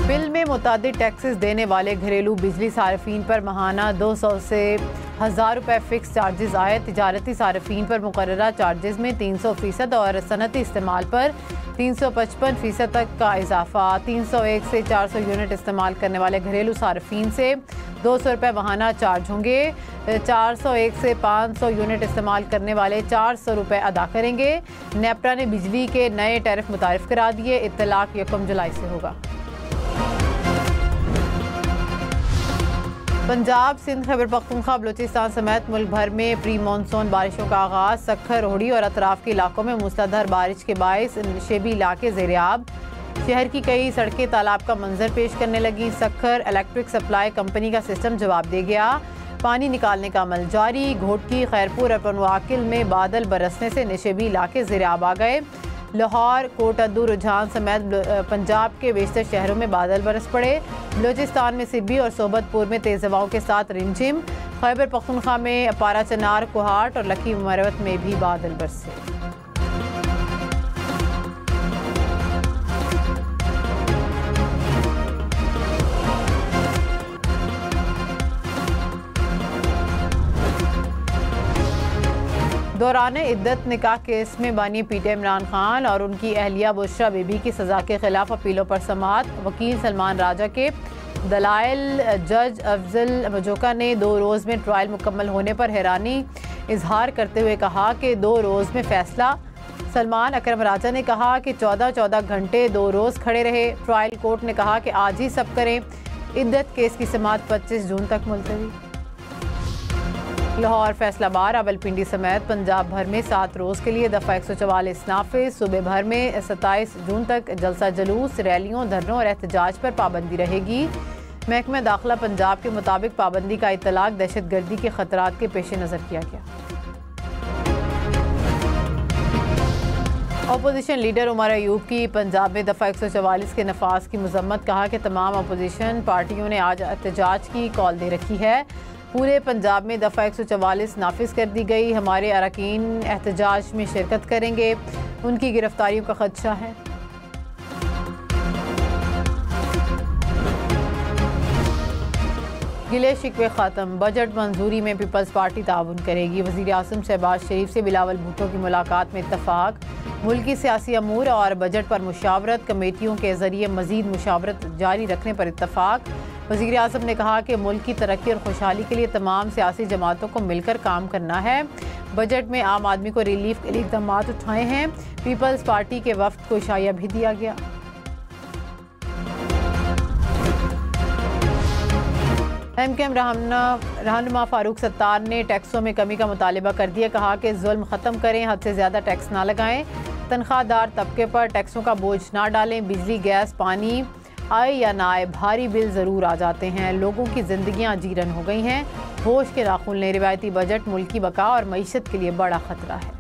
Bill में मुतादिद taxes देने वाले घरेलू बिजली सार्फिन पर माहाना 200 से 1000 रुपये फ़िक्स चार्जेस आए। तिजारती सार्फिन पर मुकर्ररा चार्जेस में 300% और सनती इस्तेमाल पर 355% तक का इजाफा। 301 से 400 यूनिट इस्तेमाल करने वाले घरेलू सार्फिन से 200 रुपये माहाना चार्ज होंगे। 401 से 500 यूनिट इस्तेमाल करने वाले 400 रुपये अदा करेंगे। नेपरा ने बिजली के नए टैरिफ मुतारिफ करा दिए। इत्तलाक 1 जुलाई से होगा। पंजाब, सिंध, खैबर पख्तूनख्वा, बलूचिस्तान समेत मुल्क भर में प्री मानसून बारिशों का आगाज। सक्खर, रोहड़ी और अतराफ के इलाकों में मूसलाधार बारिश के बायस नशेबी इलाके ज़ेर-ए-आब। शहर की कई सड़कें तालाब का मंजर पेश करने लगी। सक्खर इलेक्ट्रिक सप्लाई कंपनी का सिस्टम जवाब दे गया। पानी निकालने का अमल जारी। घोटकी, खैरपुर और पनवाकिल में बादल बरसने से नशेबी इलाके ज़ेर-ए-आब आ गए। लाहौर, कोटअद्दू, रुझान समेत पंजाब के बेशतर शहरों में बादल बरस पड़े। बलूचिस्तान में सिब्बी और सोबतपुर में तेज़ हवाओं के साथ रिमझिम। खैबर पख्तूनख्वा में अपारा, चनार, कोहाट और लकी मरवत में भी बादल बरसे। दौरान इद्दत निकाह केस में बानी पीटे इमरान खान और उनकी अहलिया बुशरा बीबी की सज़ा के खिलाफ अपीलों पर समाअत। वकील सलमान राजा के दलाइल जज अफजल मजोका ने 2 रोज़ में ट्रायल मुकम्मल होने पर हैरानी इजहार करते हुए कहा कि 2 रोज़ में फ़ैसला। सलमान अकरम राजा ने कहा कि 14 घंटे 2 रोज़ खड़े रहे। ट्रायल कोर्ट ने कहा कि आज ही सब करें। इद्दत केस की समाअत 25 जून तक मुलतवी। लाहौर, फैसलाबाद, रावलपिंडी समेत पंजाब भर में 7 रोज़ के लिए दफ़ा 144 नाफिज। सूबे भर में 27 जून तक जलसा जुलूस, रैलियों, धरनों और एहतजाज पर पाबंदी रहेगी। महकमा दाखिला पंजाब के मुताबिक पाबंदी का इतलाक दहशत गर्दी के खतरात के पेश नज़र किया गया। अपोजिशन लीडर उमर अयूब की पंजाब में दफ़ा 144 के नफाज की मजम्मत। कहा कि तमाम अपोजिशन पार्टियों ने आज एहतजाज की कॉल दे रखी है। पूरे पंजाब में दफ़ा 144 नाफिज कर दी गई। हमारे अरकान एहतजाज में शिरकत करेंगे। उनकी गिरफ्तारियों का खदशा है। गिले शिकवे ख़त्म। बजट मंजूरी में पीपल्स पार्टी ताउन करेगी। वज़ीर आज़म शहबाज शरीफ से बिलावल भुट्टो की मुलाकात में इत्तफाक। मुल्की सियासी अमूर और बजट पर मुशावरत। कमेटियों के ज़रिए मज़ीद मुशावरत जारी रखने पर इत्तफाक। वज़ीर आज़म ने कहा कि मुल्क की तरक्की और खुशहाली के लिए तमाम सियासी जमातों को मिलकर काम करना है। बजट में आम आदमी को रिलीफ के लिए इक़दाम उठाए हैं। पीपल्स पार्टी के वफ़द को इशाया भी दिया गया। एमकेएम रहनुमा फारूक सत्तार ने टैक्सों में कमी का मुतालिबा कर दिया। कहा कि जुल्म ख़त्म करें, हद से ज़्यादा टैक्स ना लगाएं। तनख्वाहदार तबके पर टैक्सों का बोझ ना डालें। बिजली, गैस, पानी आए या ना आए, भारी बिल ज़रूर आ जाते हैं। लोगों की ज़िंदगियाँ जीरन हो गई हैं। होश के नाखून लें। रिवायती बजट मुल्क की बका और मईशत के लिए बड़ा खतरा है।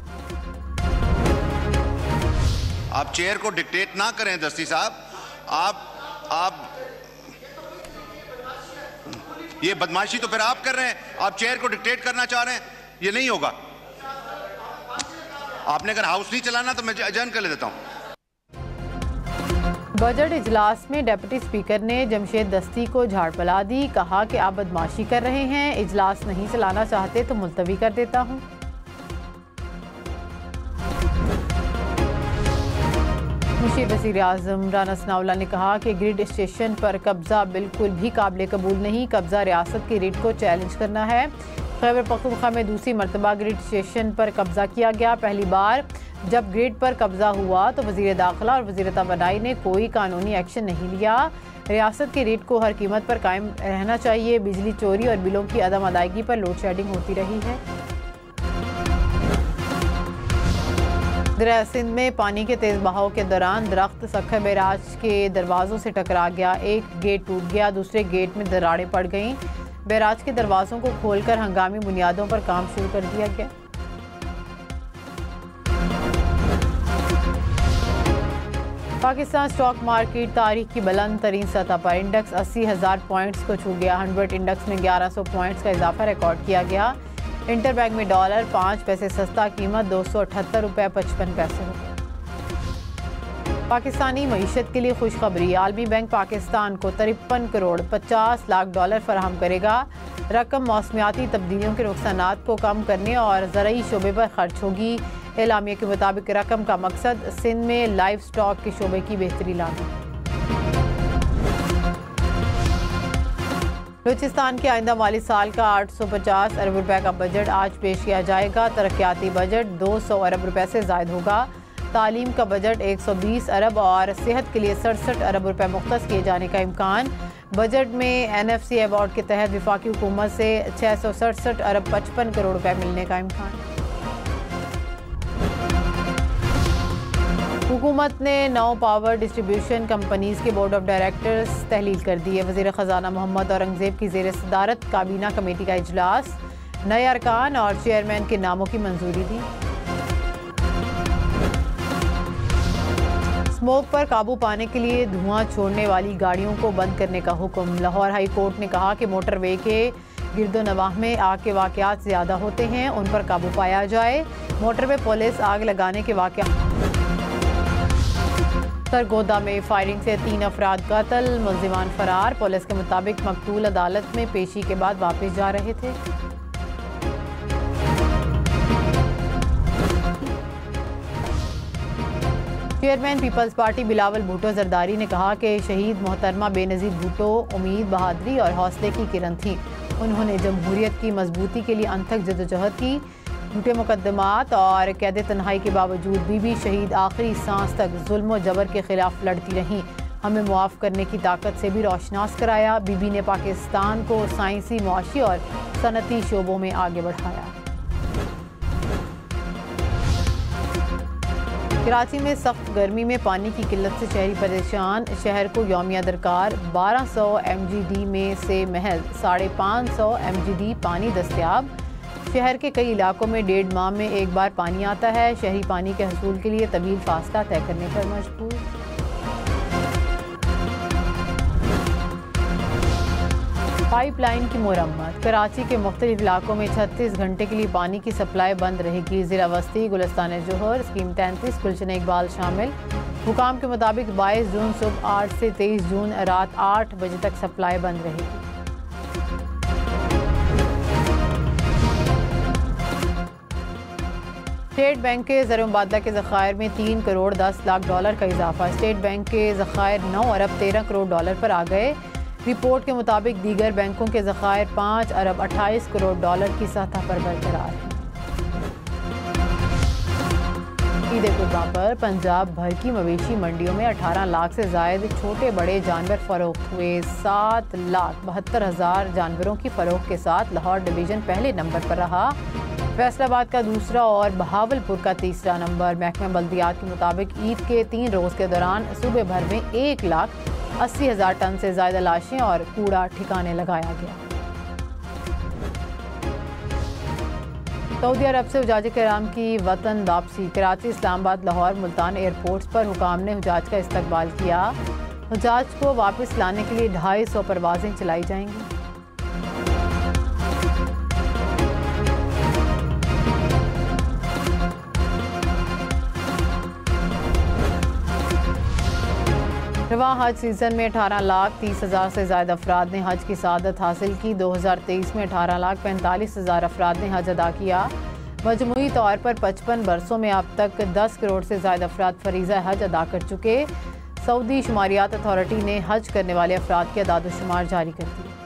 आप चेयर को डिक्टेट ना करें दस्ती साहब। आप ये बदमाशी तो फिर आप कर रहे हैं। आप चेयर को डिक्टेट करना चाह रहे हैं, ये नहीं होगा। आपने अगर हाउस नहीं चलाना तो मैं अजर्न कर देता हूं। बजट इजलास में डिप्टी स्पीकर ने जमशेद दस्ती को झाड़पला दी। कहा कि आप बदमाशी कर रहे हैं, इजलास नहीं चलाना चाहते तो मुलतवी कर देता हूं। मुशीर वज़ीर आज़म राना सनाउल्लाह ने कहा कि ग्रिड स्टेशन पर कब्जा बिल्कुल भी काबिल कबूल नहीं। कब्जा रियासत की रिट को चैलेंज करना है। खैबर पख्तूनख्वा में दूसरी मरतबा ग्रिड स्टेशन पर कब्जा किया गया। पहली बार जब ग्रिड पर कब्जा हुआ तो वज़ीर दाखिला और वज़ीर तवानाई ने कोई कानूनी एक्शन नहीं लिया। रियासत की रिट को हर कीमत पर कायम रहना चाहिए। बिजली चोरी और बिलों की अदम अदायगी पर लोड शेडिंग होती रही है। दरिया सिंध में पानी के तेज़ बहाव के दौरान दरख्त सक्खर बैराज के दरवाज़ों से टकरा गया। एक गेट टूट गया, दूसरे गेट में दरारें पड़ गईं। बैराज के दरवाज़ों को खोलकर हंगामी बुनियादों पर काम शुरू कर दिया गया। पाकिस्तान स्टॉक मार्केट तारीख की बुलंद तरीन सतह पर। इंडेक्स 80,000 पॉइंट्स को छू गया। 100 इंडेक्स में 1100 पॉइंट्स का इजाफा रिकॉर्ड किया गया। इंटरबैंक में डॉलर 5 पैसे सस्ता, कीमत 278 रुपये 55 पैसे हो गई। पाकिस्तानी मईशत के लिए खुशखबरी। आलमी बैंक पाकिस्तान को 53 करोड़ 50 लाख डॉलर फराहम करेगा। रकम मौसमियाती तब्दीलियों के नुकसानात को कम करने और ज़रूरी शोबे पर खर्च होगी। एलामिया के मुताबिक रकम का मकसद सिंध में लाइव स्टॉक के शोबे की बेहतरी लाना। बलूचिस्तान के आइंदा माली साल का 850 अरब रुपए का बजट आज पेश किया जाएगा। तरक्याती बजट 200 अरब रुपए से ज़ायद होगा। तालीम का बजट 120 अरब और सेहत के लिए 67 अरब रुपए मुख्तस किए जाने का इम्कान। बजट में NFC अवार्ड के तहत वफाकी हुकूमत से 667 अरब 55 करोड़ रुपए मिलने का इम्कान। हुकूमत ने 9 पावर डिस्ट्रीब्यूशन कंपनीज़ के बोर्ड ऑफ डायरेक्टर्स तहलील कर दी है। वज़ीर ख़जाना मोहम्मद औरंगज़ेब की ज़ेर सदारत काबीना कमेटी का इजलास, नए अरकान और चेयरमैन के नामों की मंजूरी दी। स्मोक पर काबू पाने के लिए धुआं छोड़ने वाली गाड़ियों को बंद करने का हुक्म। लाहौर हाई कोर्ट ने कहा कि मोटरवे के गिरदोनवाह में आग के वाक़यात ज़्यादा होते हैं, उन पर काबू पाया जाए। मोटरवे पुलिस आग लगाने के वाक़यात। सरगोदा में फायरिंग से 3 अफराद कत्ल, मुल्ज़िमान फरार। पुलिस के मुताबिक मकतूल अदालत में पेशी के बाद वापस जा रहे थे। Chairman People's Party Bilawal Bhutto Zardari ने कहा कि शहीद मोहतरमा बेनज़ीर भुट्टो उम्मीद, बहादुरी और हौसले की किरण थी। उन्होंने जमहूरियत की मजबूती के लिए अनथक जदोजहद की। झूठे मुकदमात और कैद तन्हाई के बावजूद बीबी शहीद आखिरी सांस तक जुल्म और जबर के खिलाफ लड़ती रहीं। हमें मुआफ़ करने की ताकत से भी रोशनास कराया। बीबी ने पाकिस्तान को साइंसी, मुआशी और सनती शोबों में आगे बढ़ाया। कराची में सख्त गर्मी में पानी की किल्लत से शहरी परेशान। शहर को यौमिया दरकार 1200 MGD में से महज 550 MGD पानी दस्तयाब। शहर के कई इलाकों में 1.5 माह में एक बार पानी आता है। शहरी पानी के हसूल के लिए तवील फासला तय करने पर मजबूर। पाइपलाइन की मुरम्मत। कराची के मुख्तलिफ इलाकों में 36 घंटे के लिए पानी की सप्लाई बंद रहेगी। ज़िला वस्ती, गुलिस्तान जोहर, स्कीम 33, गुलशन इकबाल शामिल। हुकाम के मुताबिक 22 जून सुबह 8 से 23 जून रात 8 बजे तक सप्लाई बंद रहेगी। स्टेट बैंक के ज़र मुबादला के ज़खायर में 3 करोड़ 10 लाख डॉलर का इजाफा। स्टेट बैंक के ज़खायर 9 अरब 13 करोड़ डॉलर पर आ गए। रिपोर्ट के मुताबिक दीगर बैंकों के ज़खायर 5 अरब 28 करोड़ डॉलर की सतह पर बरकरार हैं। ईद कुर्बान पर पंजाब भर की मवेशी मंडियों में 18 लाख से ज़ायद छोटे बड़े जानवर फरोख्त हुए। 7,72,000 जानवरों की फरोख्त के साथ लाहौर डिवीज़न पहले नंबर पर रहा। फैसलाबाद का दूसरा और बहावलपुर का तीसरा नंबर। महकमा बल्दियात के मुताबिक ईद के 3 रोज़ के दौरान सूबे भर में 1,80,000 टन से ज़्यादा लाशें और कूड़ा ठिकाने लगाया गया। सऊदी अरब से हुजाज किराम की वतन वापसी। कराची, इस्लामाबाद, लाहौर, मुल्तान एयरपोर्ट्स पर हुकाम ने हुजाज का इस्तकबाल किया। हुजाज को वापस लाने के लिए 250 परवाजें चलाई जाएंगी। रवां हज सीज़न में 18,30,000 से ज़्यादा अफराद ने हज की सआदत हासिल की। 2023 में 18,45,000 अफराद ने हज अदा किया। मजमूई तौर पर 55 बरसों में अब तक 10 करोड़ से ज़्यादा अफराद फरीज़ा हज अदा कर चुके। सऊदी शुमारियात अथॉरिटी ने हज करने वाले अफराद की अदाद-ओ-शुमार जारी कर दी।